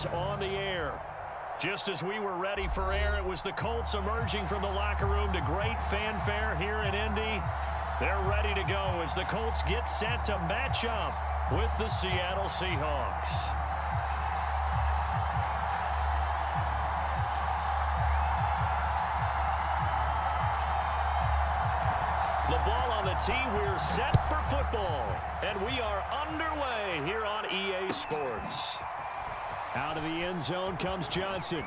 is on the air. Just as we were ready for air, it was the Colts emerging from the locker room to great fanfare here in Indy. They're ready to go as the Colts get set to match up with the Seattle Seahawks. The ball on the tee, we're set for football. And we are underway here on EA Sports. Out of the end zone comes Johnson.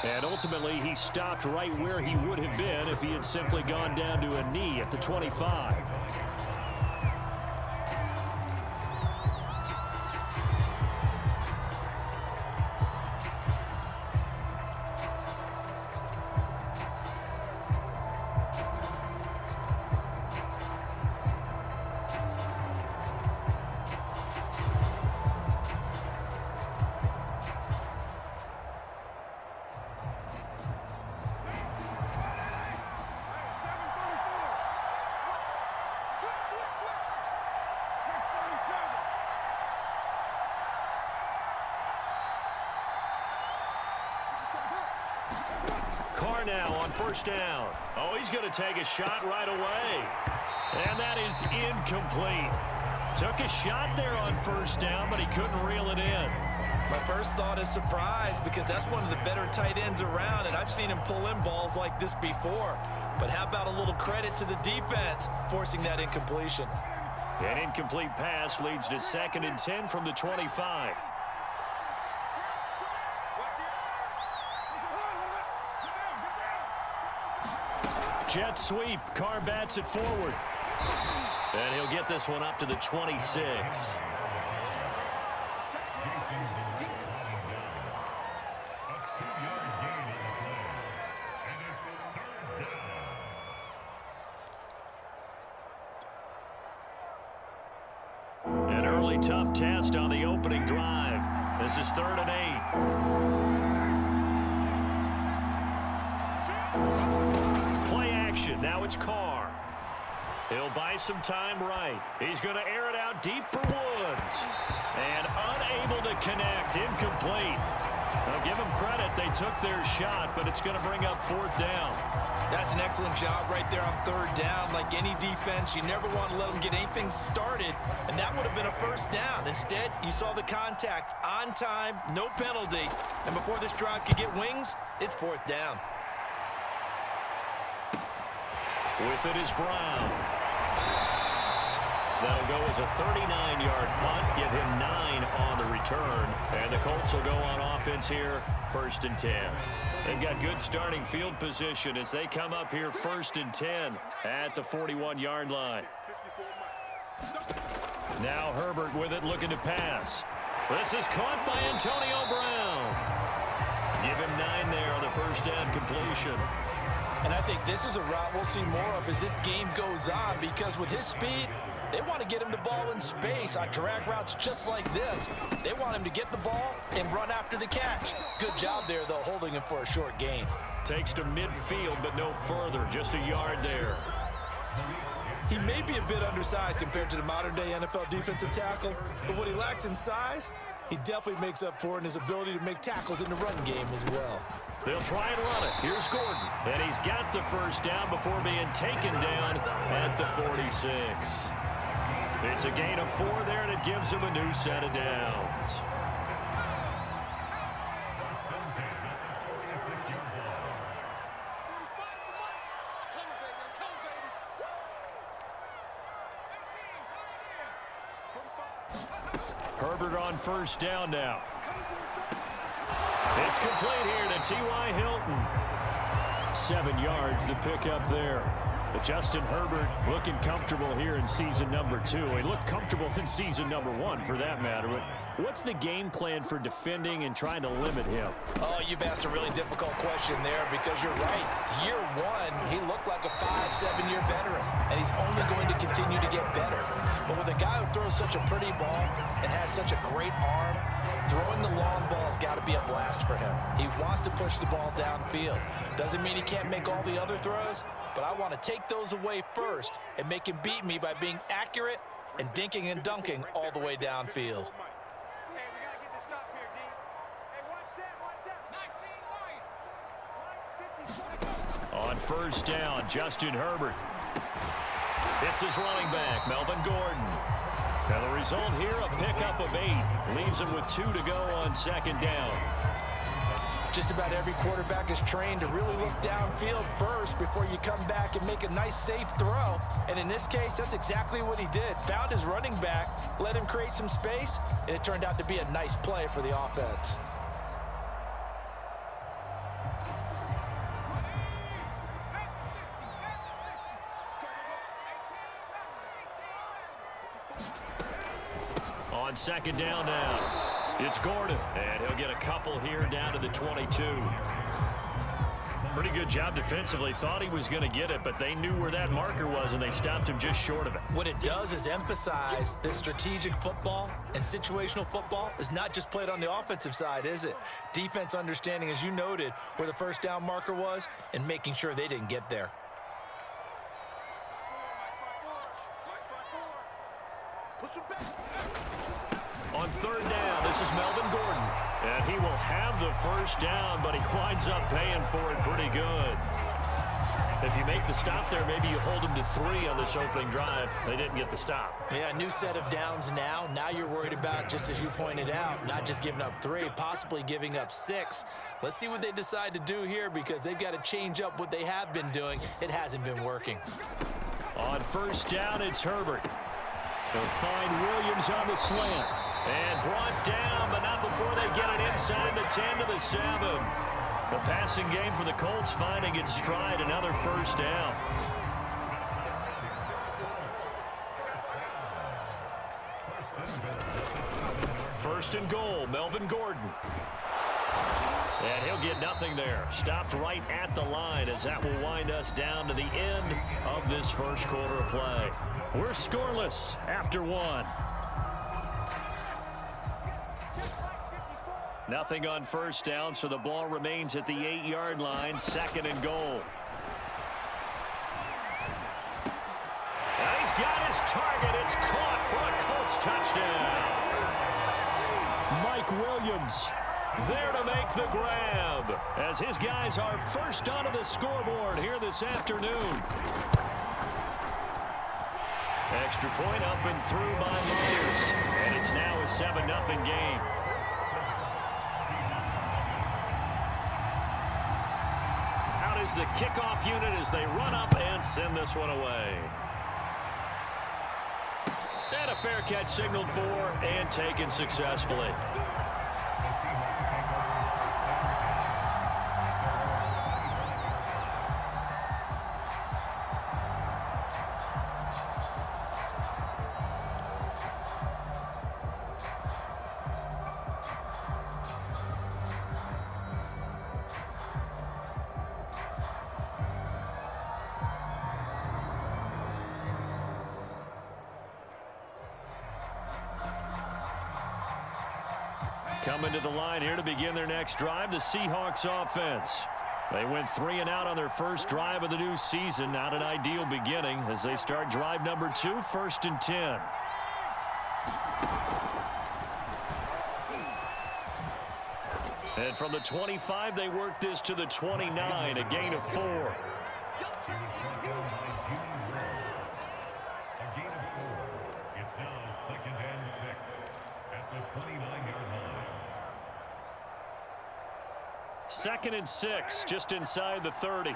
And ultimately, he stopped right where he would have been if he had simply gone down to a knee at the 25. Carr now on first down. Oh, he's going to take a shot right away. And that is incomplete. Took a shot there on first down, but he couldn't reel it in. My first thought is surprise because that's one of the better tight ends around, and I've seen him pull in balls like this before. But how about a little credit to the defense forcing that incompletion? An incomplete pass leads to 2nd and 10 from the 25. Jet sweep. Carr bats it forward. And he'll get this one up to the 26. An early tough test on the opening drive. This is 3rd and 8. Play action. Now it's Carr. He'll buy some time right. He's going to air it out deep for Woods. And unable to connect. Incomplete. Now give them credit. They took their shot, but it's going to bring up 4th down. That's an excellent job right there on 3rd down. Like any defense, you never want to let them get anything started, and that would have been a 1st down. Instead, you saw the contact on time, no penalty, and before this drive could get wings, it's 4th down. With it is Brown. That'll go as a 39-yard punt, give him 9 on the return, and the Colts will go on offense here, 1st and 10. They've got good starting field position as they come up here 1st and 10 at the 41-yard line. Now Herbert with it, looking to pass. This is caught by Antonio Brown. Give him 9 there on the 1st down completion. And I think this is a route we'll see more of as this game goes on, because with his speed, they want to get him the ball in space on drag routes just like this. They want him to get the ball and run after the catch. Good job there, though, holding him for a short gain. Takes to midfield, but no further. Just a yard there. He may be a bit undersized compared to the modern-day NFL defensive tackle, but what he lacks in size, he definitely makes up for in his ability to make tackles in the run game as well. They'll try and run it. Here's Gordon. And he's got the 1st down before being taken down at the 46. It's a gain of 4 there, and it gives him a new set of downs. Herbert on 1st down now. It's complete here to T.Y. Hilton. 7 yards to pick up there. But Justin Herbert looking comfortable here in season number 2. He looked comfortable in season number 1 for that matter. But what's the game plan for defending and trying to limit him? Oh, you've asked a really difficult question there because you're right. Year 1, he looked like a 5-7-year veteran, and he's only going to continue to get better. But with a guy who throws such a pretty ball and has such a great arm, throwing the long ball has got to be a blast for him. He wants to push the ball downfield. Doesn't mean he can't make all the other throws, but I want to take those away first and make him beat me by being accurate and dinking and dunking all the way downfield. Hey, we got to get this stop here. On first down, Justin Herbert. It's his running back, Melvin Gordon. And the result here, a pickup of 8. Leaves him with 2 to go on second down. Just about every quarterback is trained to really look downfield first before you come back and make a nice, safe throw. And in this case, that's exactly what he did. Found his running back, let him create some space, and it turned out to be a nice play for the offense. On second down now. It's Gordon, and he'll get a couple here down to the 22. Pretty good job defensively. Thought he was going to get it, but they knew where that marker was, and they stopped him just short of it. What it does is emphasize that strategic football and situational football is not just played on the offensive side, is it? Defense understanding, as you noted, where the first down marker was and making sure they didn't get there. On third down, this is Melvin Gordon. And he will have the first down, but he winds up paying for it pretty good. If you make the stop there, maybe you hold him to 3 on this opening drive. They didn't get the stop. Yeah, new set of downs now. Now you're worried about, just as you pointed out, not just giving up 3, possibly giving up 6. Let's see what they decide to do here, because they've got to change up what they have been doing. It hasn't been working. On first down, it's Herbert. They'll find Williams on the slant. And brought down, but not before they get it inside the 10 to the 7. The passing game for the Colts finding its stride, another first down. First and goal, Melvin Gordon. And he'll get nothing there. Stopped right at the line, as that will wind us down to the end of this first quarter of play. We're scoreless after 1. Nothing on first down, so the ball remains at the 8-yard line, second and goal. And he's got his target. It's caught for a Colts touchdown. Mike Williams there to make the grab, as his guys are first onto the scoreboard here this afternoon. Extra point up and through by Myers, and it's now a 7-0 game. Is the kickoff unit as they run up and send this one away. And a fair catch signaled for and taken successfully. Coming to the line here to begin their next drive, the Seahawks offense. They went 3 and out on their first drive of the new season. Not an ideal beginning as they start drive number 2, first and 10. And from the 25, they work this to the 29, a gain of 4. Second and 6, just inside the 30.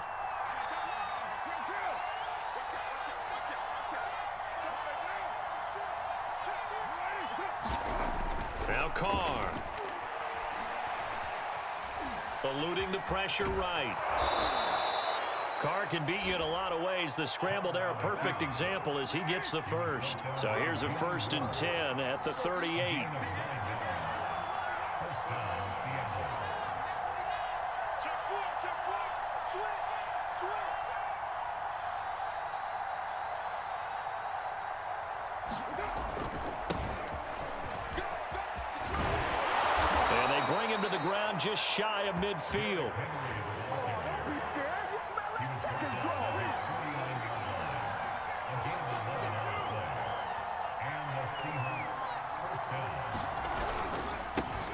Now Carr. Eluding the pressure right. Carr can beat you in a lot of ways. The scramble there, a perfect example as he gets the first. So here's a first and 10 at the 38. And they bring him to the ground just shy of midfield.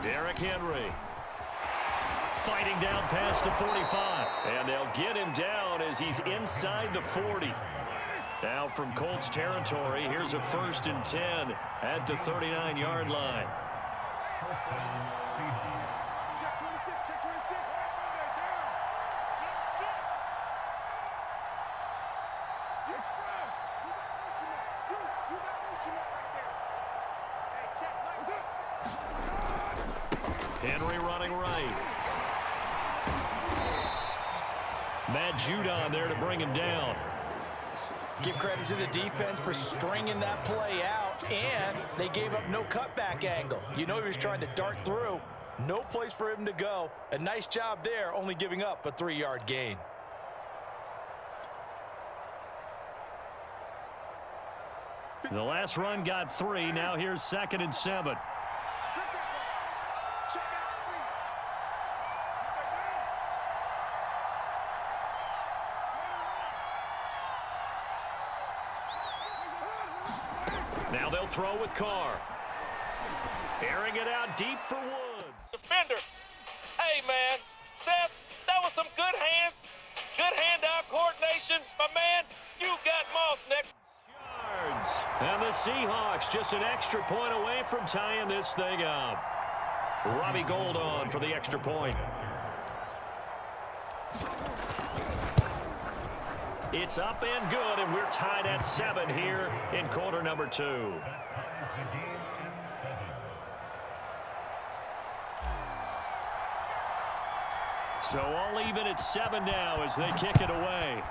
Derrick Henry. fighting down past the 45. And they'll get him down as he's inside the 40. Now from Colts territory, here's a 1st and 10 at the 39-yard line. Henry running right. Matt Judon there to bring him down. Give credit to the defense for stringing that play out, and they gave up no cutback angle. You know he was trying to dart through. No place for him to go. A nice job there, only giving up a 3-yard gain. The last run got 3. Now here's 2nd and 7. Now they'll throw with Carr. Airing it out deep for Woods. Defender. Hey, man. Seth, that was some good hands. Good hand-eye coordination. My man, you got Moss next. Yards. And the Seahawks just an extra point away from tying this thing up. Robbie Gould on for the extra point. It's up and good, and we're tied at 7 here in quarter number 2. So all even at 7 now as they kick it away.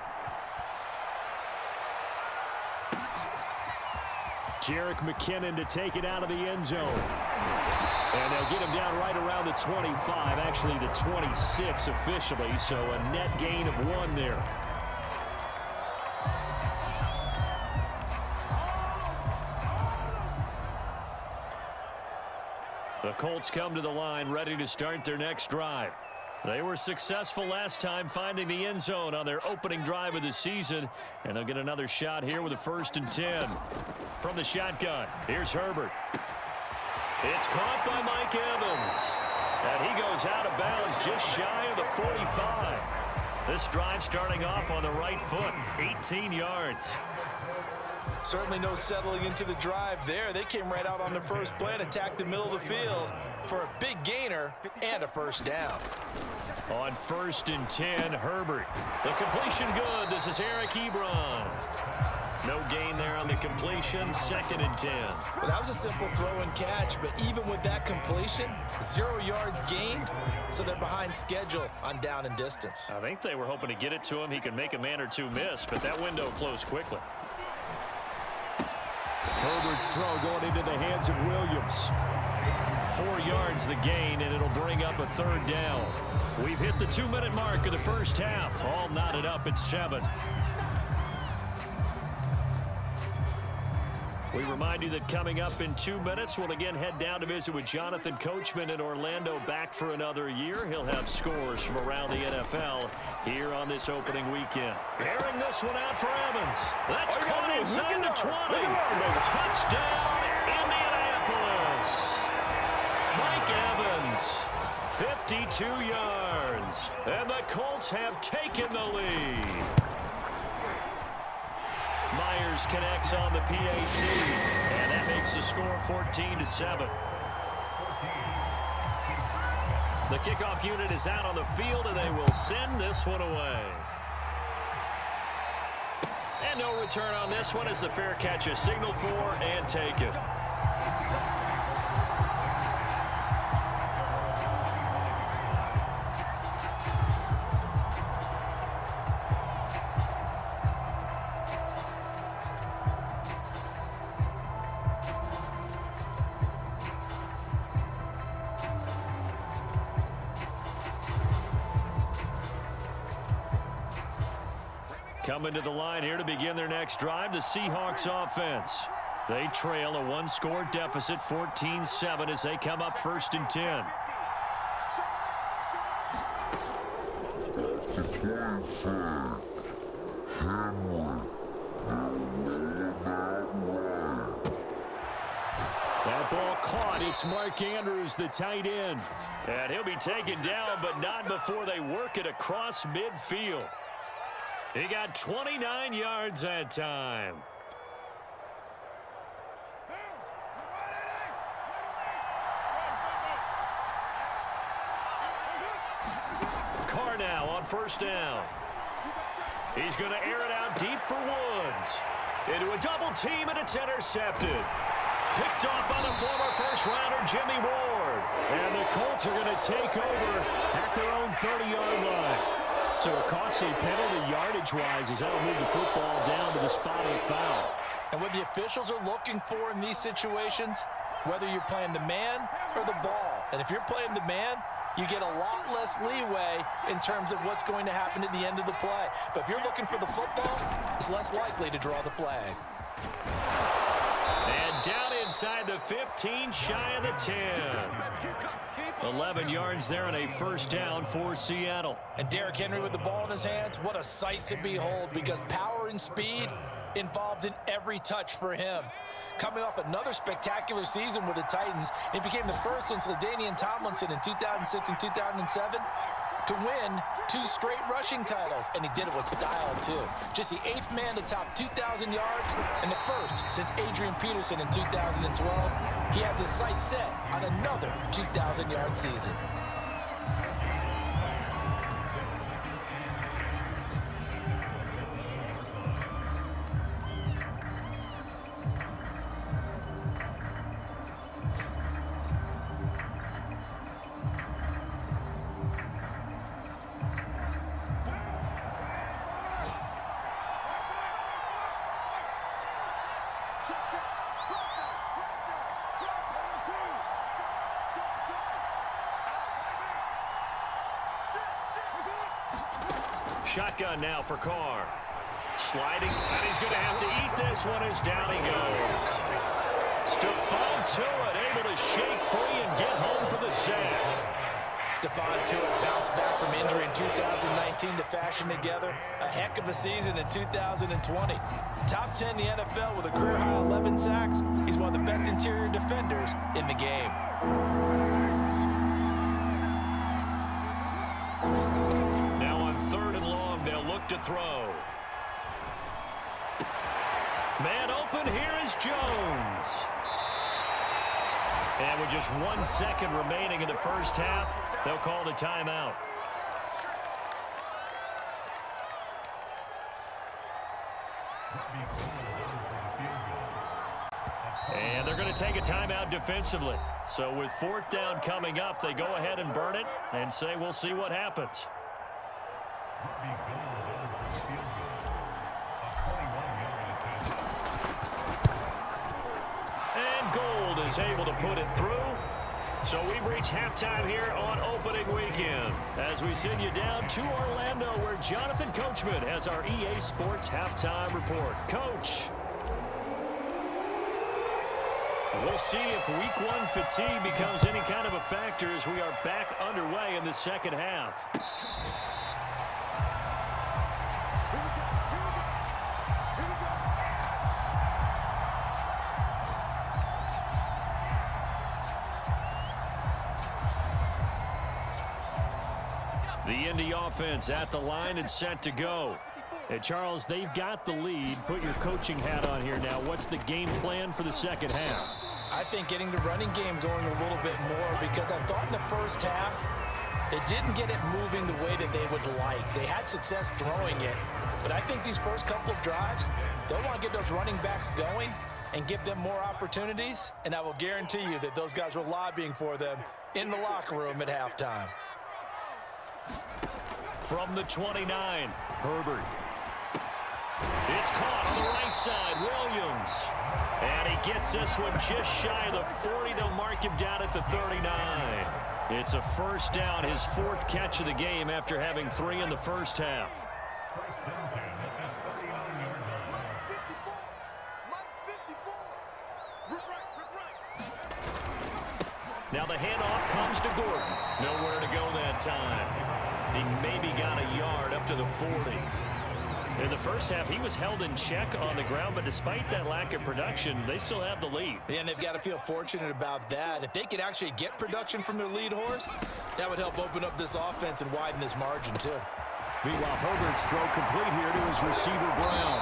Jerick McKinnon to take it out of the end zone. And they'll get him down right around the 25, actually the 26 officially, so a net gain of 1 there. The Colts come to the line ready to start their next drive. They were successful last time finding the end zone on their opening drive of the season, and they'll get another shot here with a 1st and 10. From the shotgun, here's Herbert. It's caught by Mike Evans, and he goes out of bounds just shy of the 45. This drive starting off on the right foot, 18 yards. Certainly no settling into the drive there. They came right out on the first play and attacked the middle of the field for a big gainer and a 1st down. On 1st and 10, Herbert. The completion good. This is Eric Ebron. No gain there on the completion. 2nd and 10. Well, that was a simple throw and catch, but even with that completion, 0 yards gained, so they're behind schedule on down and distance. I think they were hoping to get it to him. He could make a man or 2 miss, but that window closed quickly. Herbert's throw going into the hands of Williams. 4 yards the gain, and it'll bring up a 3rd down. We've hit the 2-minute mark of the first half. All knotted up at 7. We remind you that coming up in 2 minutes, we'll again head down to visit with Jonathan Coachman in Orlando, back for another year. He'll have scores from around the NFL here on this opening weekend. Airing this one out for Evans. That's caught inside the 20. Touchdown, Indianapolis. Mike Evans, 52 yards. And the Colts have taken the lead. Myers connects on the PAT, and that makes the score 14-7. The kickoff unit is out on the field, and they will send this one away. And no return on this one as the fair catch is signaled for and taken. Coming to the line here to begin their next drive, the Seahawks offense. They trail a 1-score deficit, 14-7, as they come up 1st and 10. That ball caught And it's Mark Andrews, the tight end. And he'll be taken down, but not before they work it across midfield. He got 29 yards that time. Carr now on first down. He's going to air it out deep for Woods. Into a double team, and it's intercepted. Picked off by the former first-rounder Jimmy Ward. And the Colts are going to take over at their own 30-yard line. So a costly penalty yardage-wise as that'll move the football down to the spot of the foul. And what the officials are looking for in these situations, whether you're playing the man or the ball. And if you're playing the man, you get a lot less leeway in terms of what's going to happen at the end of the play. But if you're looking for the football, it's less likely to draw the flag. And down inside the 15, shy of the 10. 11 yards there and a first down for Seattle. And Derrick Henry with the ball in his hands, what a sight to behold, because power and speed involved in every touch for him. Coming off another spectacular season with the Titans, he became the first since LaDainian Tomlinson in 2006 and 2007 to win 2 straight rushing titles, and he did it with style too. Just the 8th man to top 2,000 yards and the first since Adrian Peterson in 2012. He has his sights set on another 2,000-yard season. Shotgun now for Carr. Sliding, and he's going to have to eat this one as down he goes. Stephon Tuitt able to shake free and get home for the sack. Stephon Tuitt bounced back from injury in 2019 to fashion together a heck of a season in 2020. Top 10 in the NFL with a career-high 11 sacks. He's one of the best interior defenders in the game. To throw. Man open, here is Jones. And with just 1 second remaining in the first half, they'll call the timeout. And they're going to take a timeout defensively. So with 4th down coming up, they go ahead and burn it and say we'll see what happens. And Gold is able to put it through. So we've reached halftime here on opening weekend as we send you down to Orlando where Jonathan Coachman has our EA Sports halftime report. Coach. We'll see if week 1 fatigue becomes any kind of a factor as we are back underway in the second half. The Indy offense at the line and set to go. And Charles, they've got the lead. Put your coaching hat on here now. What's the game plan for the second half? I think getting the running game going a little bit more, because I thought in the first half they didn't get it moving the way that they would like. They had success throwing it, but I think these first couple of drives, they'll want to get those running backs going and give them more opportunities, and I will guarantee you that those guys were lobbying for them in the locker room at halftime. From the 29, Herbert. It's caught on the right side, Williams. And he gets this one just shy of the 40. They'll mark him down at the 39. It's a first down, his 4th catch of the game after having 3 in the first half. Now the handoff comes to Gordon. Nowhere to go that time. He maybe got a yard up to the 40. In the first half, he was held in check on the ground, but despite that lack of production, they still have the lead. Yeah, and they've got to feel fortunate about that. If they could actually get production from their lead horse, that would help open up this offense and widen this margin, too. Meanwhile, Herbert's throw complete here to his receiver, Brown.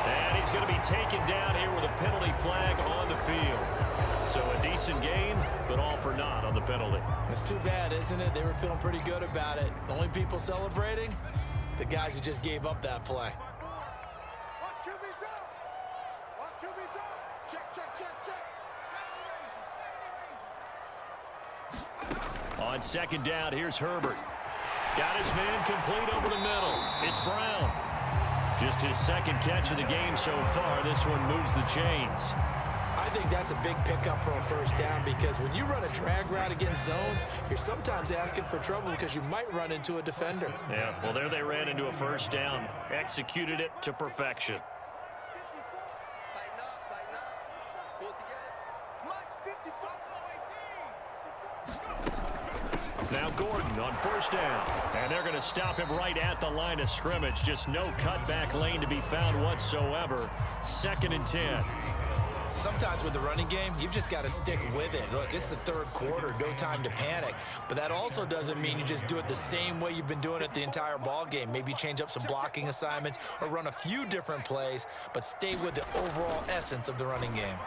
And he's going to be taken down here with a penalty flag on the field. So a decent game, but all for naught on the penalty. It's too bad, isn't it? They were feeling pretty good about it. The only people celebrating, the guys who just gave up that play. On second down, here's Herbert. Got his man complete over the middle. It's Brown. Just his second catch of the game so far. This one moves the chains. I think that's a big pickup for a first down because when you run a drag route against zone, you're sometimes asking for trouble because you might run into a defender. Yeah, well, there they ran into a first down. Executed it to perfection. Now Gordon on first down. And they're going to stop him right at the line of scrimmage. Just no cutback lane to be found whatsoever. 2nd and 10. Sometimes with the running game, you've just got to stick with it. Look, it's the third quarter, no time to panic. But that also doesn't mean you just do it the same way you've been doing it the entire ball game. Maybe change up some blocking assignments or run a few different plays, but stay with the overall essence of the running game.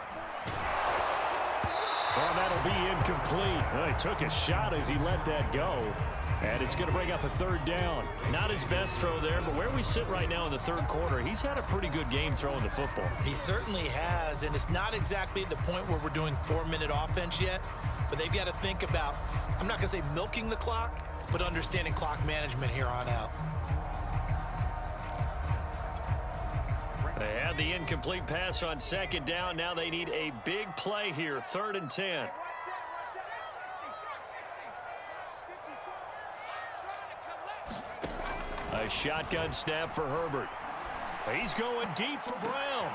Well, that'll be incomplete. Well, he took a shot as he let that go. And it's going to bring up a 3rd down. Not his best throw there, but where we sit right now in the 3rd quarter, he's had a pretty good game throwing the football. He certainly has, and it's not exactly at the point where we're doing 4-minute offense yet, but they've got to think about, I'm not going to say milking the clock, but understanding clock management here on out. They had the incomplete pass on 2nd down. Now they need a big play here, 3rd and 10. A shotgun snap for Herbert. He's going deep for Brown.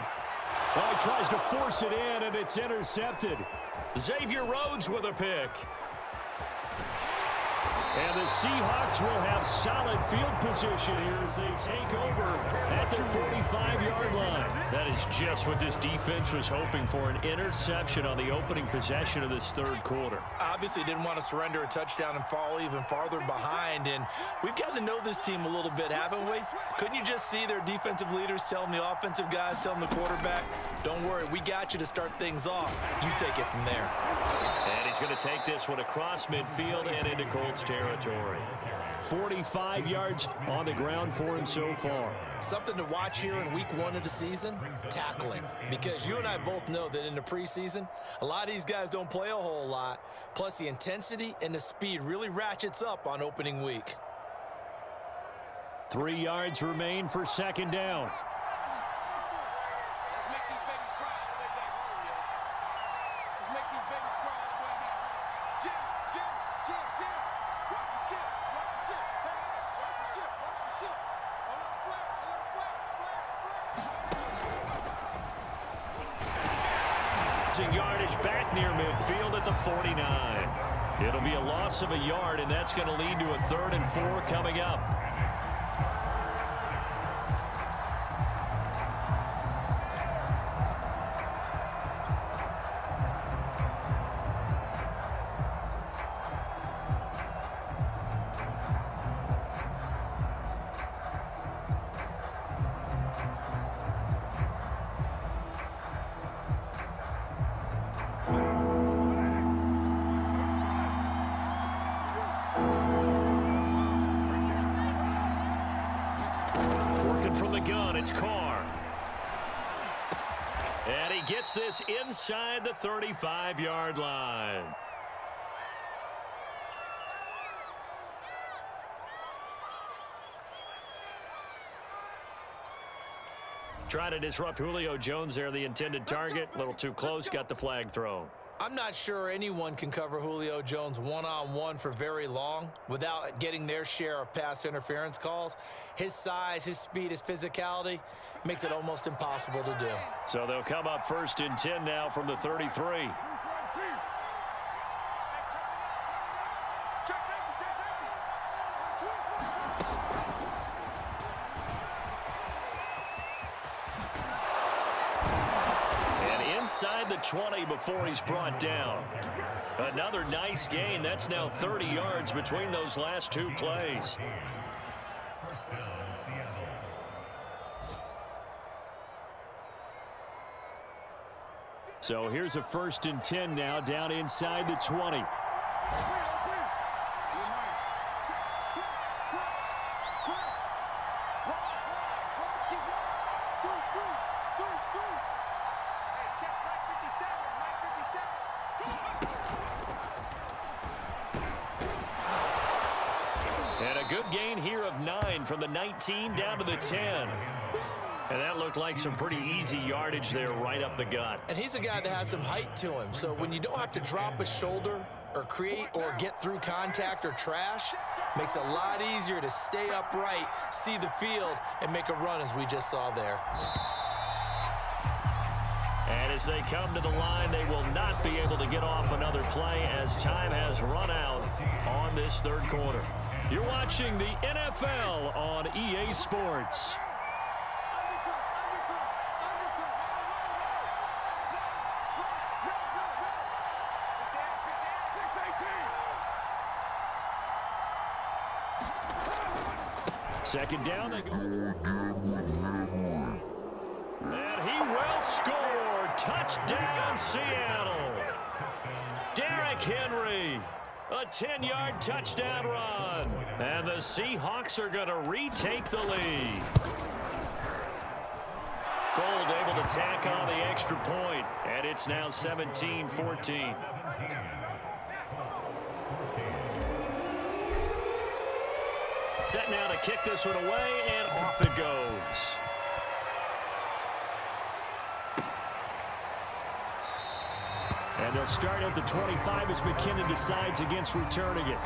Well, he tries to force it in, and it's intercepted. Xavier Rhodes with a pick. And the Seahawks will have solid field position here as they take over at their 45-yard line. That is just what this defense was hoping for, an interception on the opening possession of this 3rd quarter. Obviously didn't want to surrender a touchdown and fall even farther behind, and we've gotten to know this team a little bit, haven't we? Couldn't you just see their defensive leaders telling the offensive guys, telling the quarterback, don't worry, we got you to start things off. You take it from there. And he's going to take this one across midfield and into Colts territory. 45 yards on the ground for him so far. Something to watch here in week 1 of the season, tackling. Because you and I both know that in the preseason, a lot of these guys don't play a whole lot. Plus the intensity and the speed really ratchets up on opening week. 3 yards remain for 2nd down. Yardage back near midfield at the 49. It'll be a loss of a yard, and that's going to lead to a 3rd and 4 coming up. It's Carr. And he gets this inside the 35-yard line. Trying to disrupt Julio Jones there, the intended target. A little too close, got the flag thrown. I'm not sure anyone can cover Julio Jones one-on-one for very long without getting their share of pass interference calls. His size, his speed, his physicality makes it almost impossible to do. So they'll come up 1st and 10 now from the 33. the 20 before he's brought down. Another nice gain. That's now 30 yards between those last two plays. So here's a 1st and 10 now, down inside the 20. And a good gain here of 9 from the 19 down to the 10. And that looked like some pretty easy yardage there right up the gut. And he's a guy that has some height to him. So when you don't have to drop a shoulder or create or get through contact or trash, makes it a lot easier to stay upright, see the field, and make a run as we just saw there. And as they come to the line, they will not be able to get off another play as time has run out on this third quarter. You're watching the NFL on EA Sports. Second down, they go. And he will score. Touchdown, Seattle. Derrick Henry. A 10-yard touchdown run. And the Seahawks are going to retake the lead. Gold able to tack on the extra point. And it's now 17-14. Set now to kick this one away, and off it goes. And they'll start at the 25 as McKinnon decides against returning it.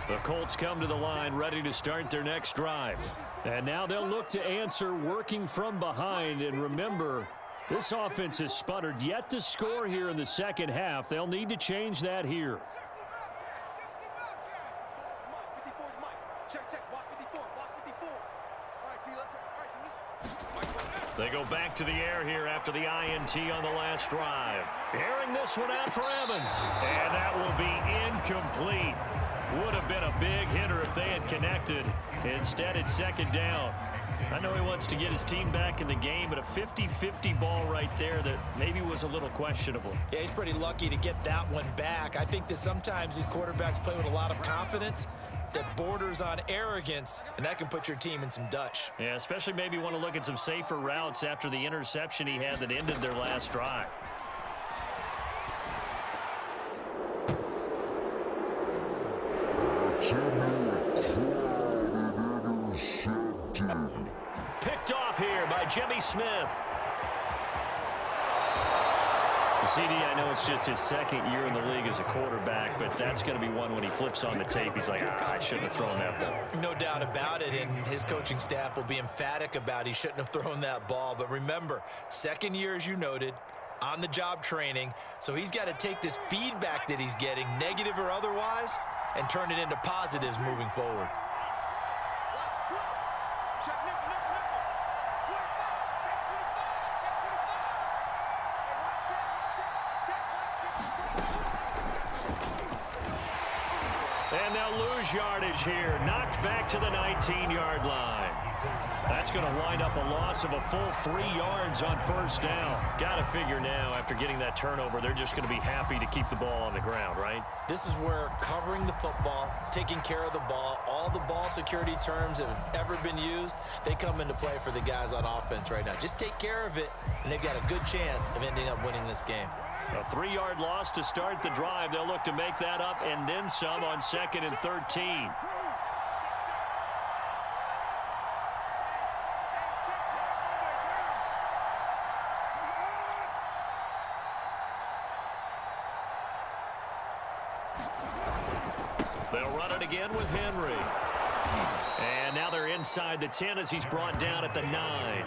The Colts come to the line ready to start their next drive. And now they'll look to answer working from behind. And remember, this offense has sputtered yet to score here in the second half. They'll need to change that here. They go back to the air here after the INT on the last drive. Airing this one out for Evans. And that will be incomplete. Would have been a big hitter if they had connected. Instead, it's second down. I know he wants to get his team back in the game, but a 50-50 ball right there that maybe was a little questionable. Yeah, he's pretty lucky to get that one back. I think that sometimes these quarterbacks play with a lot of confidence that borders on arrogance, and that can put your team in some Dutch. Yeah, especially maybe want to look at some safer routes after the interception he had that ended their last drive. Picked off here by Jimmy Smith. CD, I know it's just his second year in the league as a quarterback, but that's going to be one when he flips on the tape. He's like, I shouldn't have thrown that ball. No doubt about it, and his coaching staff will be emphatic about he shouldn't have thrown that ball. But remember, second year, as you noted, on-the-job training, so he's got to take this feedback that he's getting, negative or otherwise, and turn it into positives moving forward. And they'll lose yardage here. Knocked back to the 19-yard line. That's going to wind up a loss of a full 3 yards on first down. Got to figure now, after getting that turnover, they're just going to be happy to keep the ball on the ground, right? This is where covering the football, taking care of the ball, all the ball security terms that have ever been used, they come into play for the guys on offense right now. Just take care of it, and they've got a good chance of ending up winning this game. A 3-yard loss to start the drive. They'll look to make that up and then some on 2nd and 13. They'll run it again with Henry. And now they're inside the 10 as he's brought down at the 9.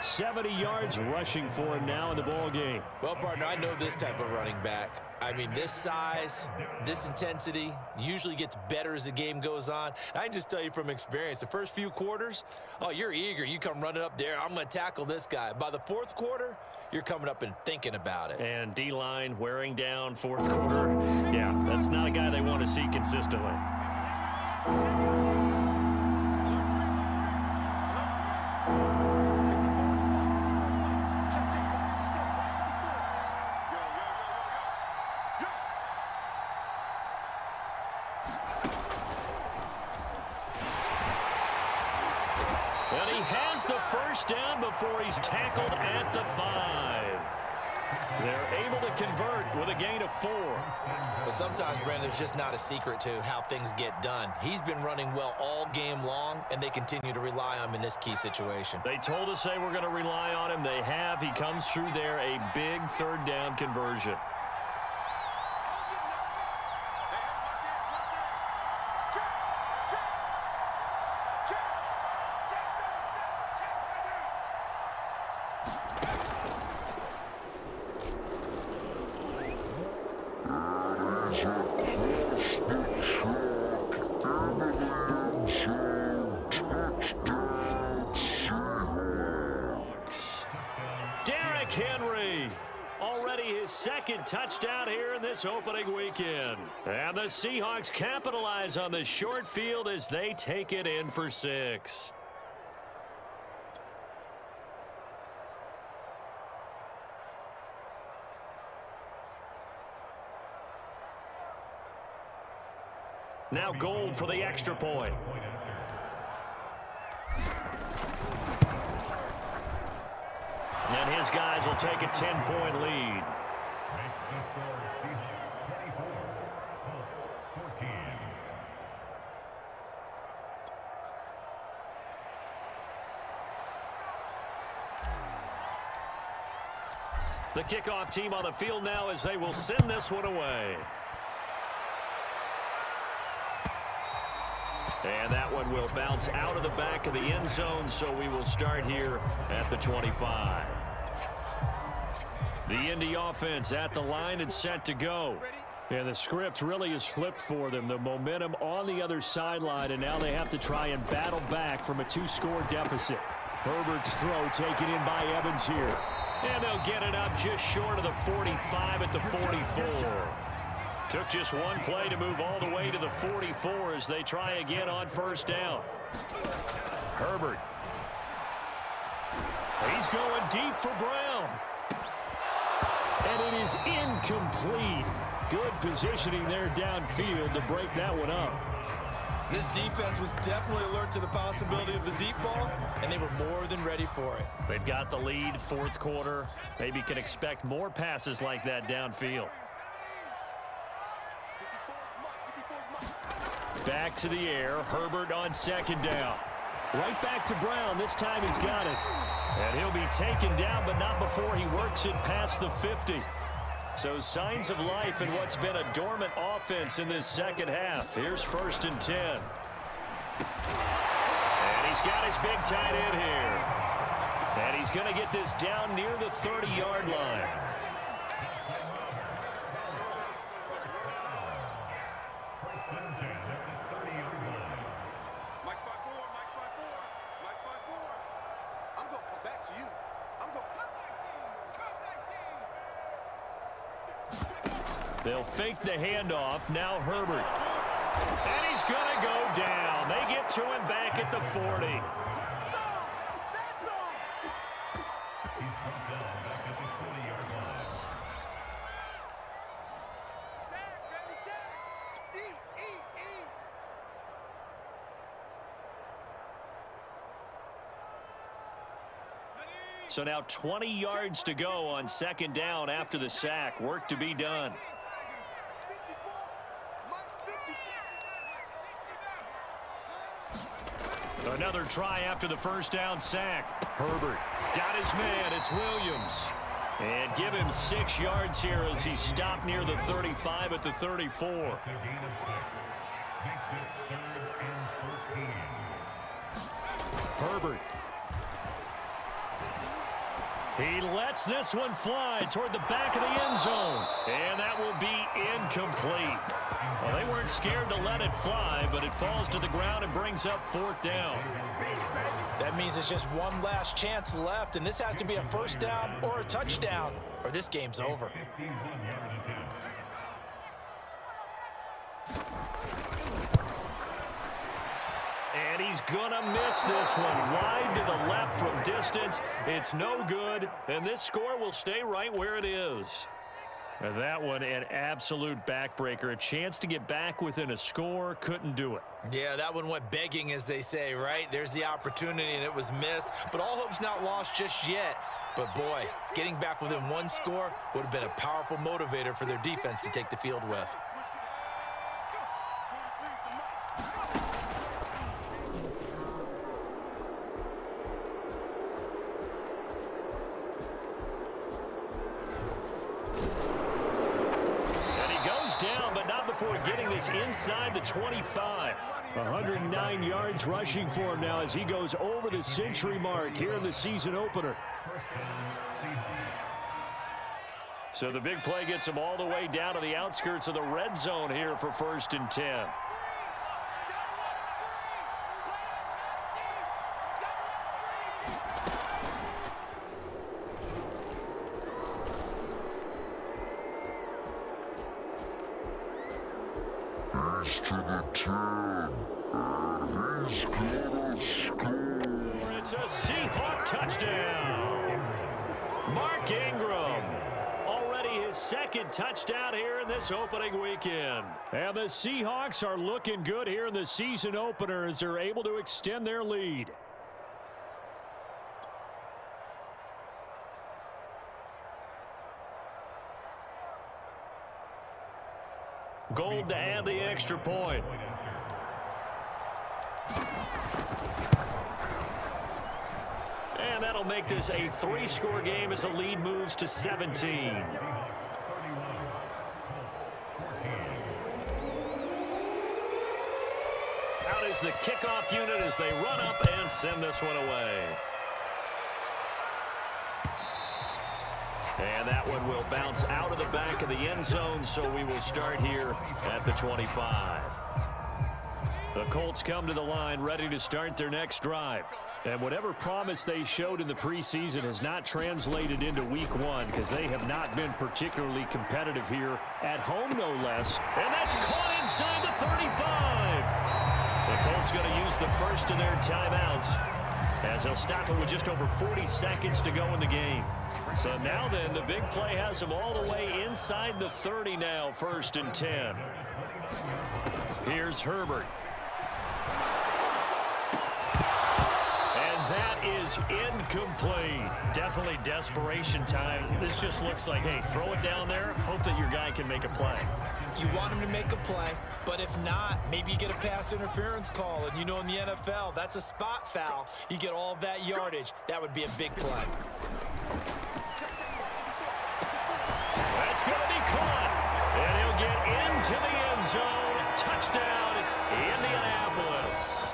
70 yards rushing for him now in the ball game. Well, partner, I know this type of running back. I mean, this size, this intensity usually gets better as the game goes on. I can just tell you from experience, the first few quarters, oh, you're eager. You come running up there. I'm going to tackle this guy. By the fourth quarter, you're coming up and thinking about it. And D-line wearing down fourth quarter. Yeah, that's not a guy they want to see consistently. And he has the first down before he's tackled at the 5. They're able to convert with a gain of 4. But sometimes, Brandon, there's just not a secret to how things get done. He's been running well all game long, and they continue to rely on him in this key situation. They told us they were going to rely on him. They have. He comes through there, a big third down conversion. Second touchdown here in this opening weekend. And the Seahawks capitalize on the short field as they take it in for 6. Now Gold for the extra point. And his guys will take a 10-point lead. The kickoff team on the field now as they will send this one away. And that one will bounce out of the back of the end zone, so we will start here at the 25. The Indy offense at the line and set to go. And the script really is flipped for them. The momentum on the other sideline, and now they have to try and battle back from a 2-score deficit. Herbert's throw taken in by Evans here. And they'll get it up just short of the 45 at the 44. Took just one play to move all the way to the 44 as they try again on first down. Herbert. He's going deep for Brown. And it is incomplete. Good positioning there downfield to break that one up. This defense was definitely alert to the possibility of the deep ball, and they were more than ready for it. They've got the lead, fourth quarter. Maybe can expect more passes like that downfield. Back to the air. Herbert on second down. Right back to Brown. This time he's got it. And he'll be taken down, but not before he works it past the 50. So signs of life in what's been a dormant offense in this second half. Here's 1st and 10. And he's got his big tight end here. And he's going to get this down near the 30-yard line. They'll fake the handoff. Now Herbert. And he's going to go down. They get to him back at the 40. So now 20 yards to go on second down after the sack. Work to be done. Another try after the first down sack. Herbert got his man. It's Williams. And give him 6 yards here as he stopped near the 35 at the 34. Herbert. He lets this one fly toward the back of the end zone. And that will be incomplete. Well, they weren't scared to let it fly, but it falls to the ground and brings up 4th down. That means it's just one last chance left, and this has to be a first down or a touchdown, or this game's over. And he's going to miss this one. Wide to the left from distance. It's no good, and this score will stay right where it is. And that one, an absolute backbreaker. A chance to get back within a score, couldn't do it. Yeah, that one went begging, as they say, right? There's the opportunity, and it was missed. But all hope's not lost just yet. But, boy, getting back within one score would have been a powerful motivator for their defense to take the field with. Down, but not before getting this inside the 25. 109 yards rushing for him now as he goes over the century mark here in the season opener. So the big play gets him all the way down to the outskirts of the red zone here for 1st and 10. To the 10, and he's gonna score. It's a Seahawk touchdown. Mark Ingram, already his 2nd touchdown here in this opening weekend. And the Seahawks are looking good here in the season opener as they're able to extend their lead. Gold to add the extra point. And that'll make this a 3-score game as the lead moves to 17. Out is the kickoff unit as they run up and send this one away. And that one will bounce out of the back of the end zone, so we will start here at the 25. The Colts come to the line ready to start their next drive. And whatever promise they showed in the preseason has not translated into week 1 because they have not been particularly competitive here at home, no less. And that's caught inside the 35. The Colts going to use the first of their timeouts as they'll stop it with just over 40 seconds to go in the game. So now then, the big play has them all the way inside the 30 now, 1st and 10. Here's Herbert. And that is incomplete. Definitely desperation time. This just looks like, hey, throw it down there, hope that your guy can make a play. You want him to make a play, but if not, maybe you get a pass interference call. And you know in the NFL, that's a spot foul. You get all of that yardage. That would be a big play. That's going to be caught. And he'll get into the end zone. Touchdown, Indianapolis.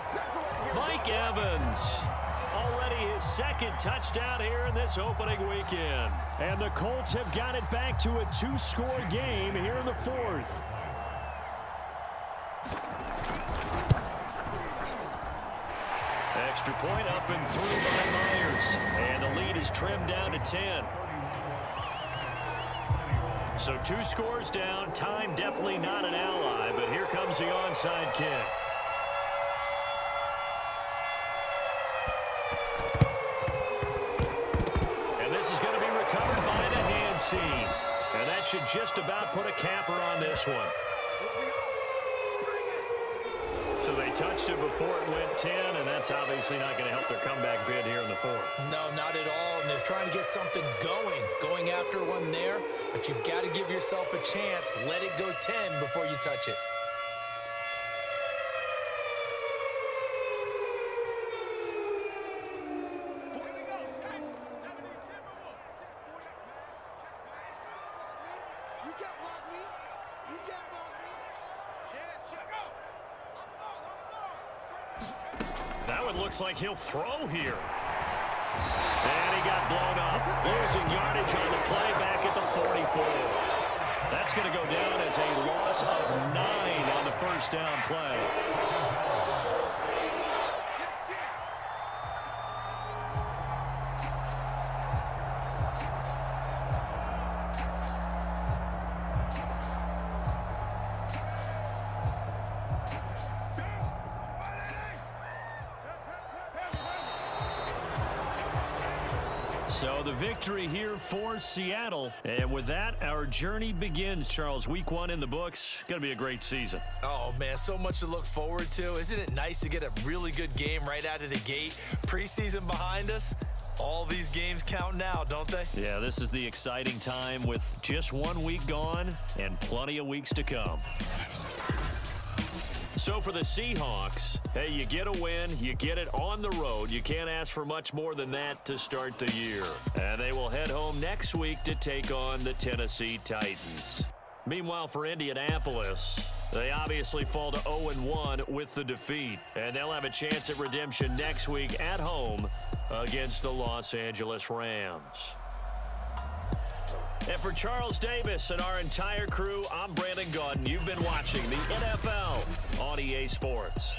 Mike Evans. Already his 2nd touchdown here in this opening weekend. And the Colts have got it back to a 2-score game here in the 4th. Extra point up and through by Myers. And the lead is trimmed down to 10. So 2 scores down. Time definitely not an ally, but here comes the onside kick. And this is going to be recovered by the hands team. And that should just about put a capper on this one. So they touched it before it went 10, and that's obviously not going to help their comeback bid here in the 4th. No, not at all. And they're trying to get something going after one there. But you've got to give yourself a chance. Let it go 10 before you touch it. That one looks like he'll throw here. And he got blown up, losing yardage on the play back at the 44. That's going to go down as a loss of 9 on the first down play. So the victory here for Seattle. And with that, our journey begins, Charles. Week 1 in the books. Going to be a great season. Oh, man, so much to look forward to. Isn't it nice to get a really good game right out of the gate? Preseason behind us. All these games count now, don't they? Yeah, this is the exciting time with just 1 week gone and plenty of weeks to come. So for the Seahawks, hey, you get a win, you get it on the road. You can't ask for much more than that to start the year. And they will head home next week to take on the Tennessee Titans. Meanwhile, for Indianapolis, they obviously fall to 0-1 with the defeat. And they'll have a chance at redemption next week at home against the Los Angeles Rams. And for Charles Davis and our entire crew, I'm Brandon Gaudin. You've been watching the NFL on EA Sports.